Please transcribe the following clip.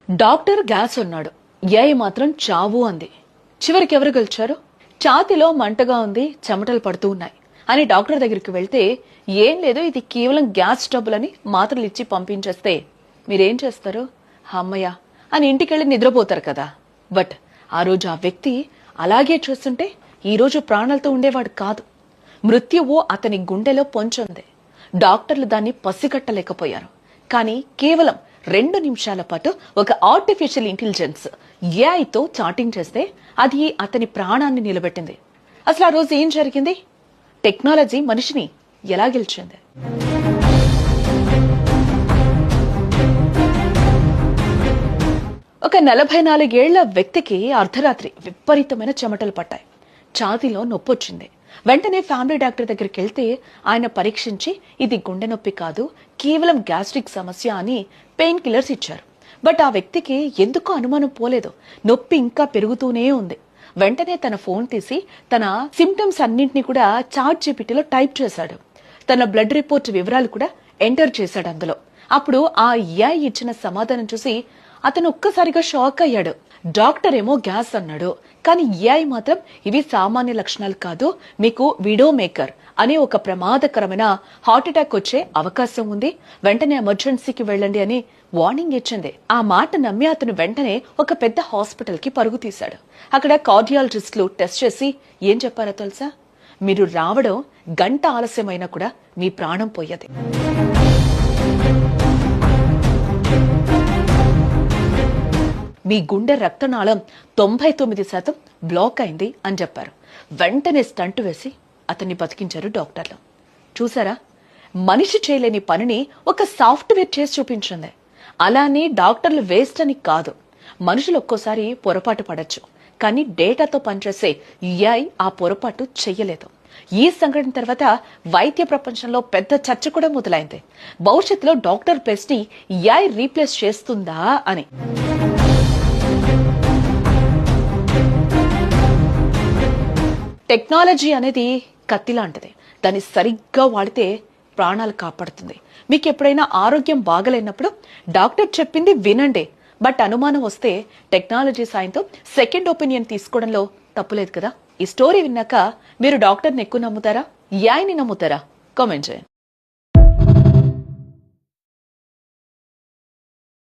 Doctor gas అన్నాడు, AI మాత్రం చావు అంది. చివరికి ఎవరు గెలిచారు? ఛాతిలో మంటగా ఉంది, చెమటలు పడుతూ ఉన్నాయి అని డాక్టర్ దగ్గరికి వెళ్తే, ఏం లేదు ఇది కేవలం గ్యాస్ ట్రబుల్ అని మాత్రలు ఇచ్చి పంపించేస్తే మీరేం చేస్తారు? అమ్మయ్య అని ఇంటికెళ్ళి నిద్రపోతారు కదా. బట్ ఆ రోజు ఆ వ్యక్తి అలాగే చేస్తుంటే ఈ రోజు ప్రాణాలతో ఉండేవాడు కాదు. మృత్యువు అతని గుండెలో పొంచుంది. డాక్టర్లు దాన్ని పసిగట్టలేకపోయారు. కానీ కేవలం 2 నిమిషాల పాటు ఒక ఆర్టిఫిషియల్ ఇంటెలిజెన్స్ ఏఐతో చాటింగ్ చేస్తే అది అతని ప్రాణాన్ని నిలబెట్టింది. అసలు ఆ రోజు ఏం జరిగింది? టెక్నాలజీ మనిషిని ఎలా గెలిచింది? ఒక 44 ఏళ్ల వ్యక్తికి అర్ధరాత్రి విపరీతమైన చెమటలు పట్టాయి. ఛాతీలో నొప్పొచ్చింది. వెంటనే ఫ్యామిలీ డాక్టర్ దగ్గరికి వెళ్తే ఆయన పరీక్షించి ఇది గుండె నొప్పి కాదు, కేవలం గ్యాస్ట్రిక్ సమస్య అని పెయిన్ కిల్లర్స్ ఇచ్చారు. బట్ ఆ వ్యక్తికి ఎందుకో అనుమానం పోలేదు. నొప్పి ఇంకా పెరుగుతూనే ఉంది. వెంటనే తన ఫోన్ తీసి తన సిమ్టమ్స్ అన్నింటినీ కూడా చాట్ జీపీటీలో టైప్ చేశాడు. తన బ్లడ్ రిపోర్ట్ వివరాలు కూడా ఎంటర్ చేశాడు అందులో. అప్పుడు ఆ ఏఐ ఇచ్చిన సమాధానం చూసి అతను ఒక్కసారిగా షాక్ అయ్యాడు. డాక్టర్ ఏమో గ్యాస్ అన్నాడు, కానీ ఏఐ మాత్రం ఇవి సామాన్య లక్షణాలు కాదు, మీకు విడో మేకర్ అనే ఒక ప్రమాదకరమైన హార్ట్ అటాక్ వచ్చే అవకాశం ఉంది, వెంటనే ఎమర్జెన్సీకి వెళ్ళండి అని వార్నింగ్ ఇచ్చింది. ఆ మాట నమ్మి అతను వెంటనే ఒక పెద్ద హాస్పిటల్ కి పరుగు తీశాడు. అక్కడ కార్డియాలజిస్టులు టెస్ట్ చేసి ఏం చెప్పారో తెలుసా? మీరు రావడం గంట ఆలస్యమైనా కూడా మీ ప్రాణం పోయేది. మీ గుండె రక్తనాళం 99% బ్లాక్ అయింది అని చెప్పారు. వెంటనే స్టంట్ వేసి అతన్ని బతికించారు డాక్టర్లు. చూసారా, మనిషి చేయలేని పనిని ఒక సాఫ్ట్వేర్ చేసి చూపించింది. అలానే డాక్టర్లు వేస్ట్ అని కాదు, మనుషులు ఒక్కోసారి పొరపాటు పడచ్చు, కానీ డేటాతో పనిచేసే ఏఐ ఆ పొరపాటు చెయ్యలేదు. ఈ సంఘటన తర్వాత వైద్య ప్రపంచంలో పెద్ద చర్చ కూడా మొదలైంది. భవిష్యత్తులో డాక్టర్ బెస్ట్ ని ఏఐ రీప్లేస్ చేస్తుందా అని. టెక్నాలజీ అనేది కత్తి లాంటిది. దాన్ని సరిగ్గా వాడితే ప్రాణాలు కాపాడుతుంది. మీకు ఎప్పుడైనా ఆరోగ్యం బాగలేనప్పుడు డాక్టర్ చెప్పింది వినండి. బట్ అనుమానం వస్తే టెక్నాలజీ సాయంతో సెకండ్ ఒపీనియన్ తీసుకోవడంలో తప్పులేదు కదా. ఈ స్టోరీ విన్నాక మీరు డాక్టర్ని ఎక్కువ నమ్ముతారా, ఏఐని నమ్ముతారా? కామెంట్ చేయండి.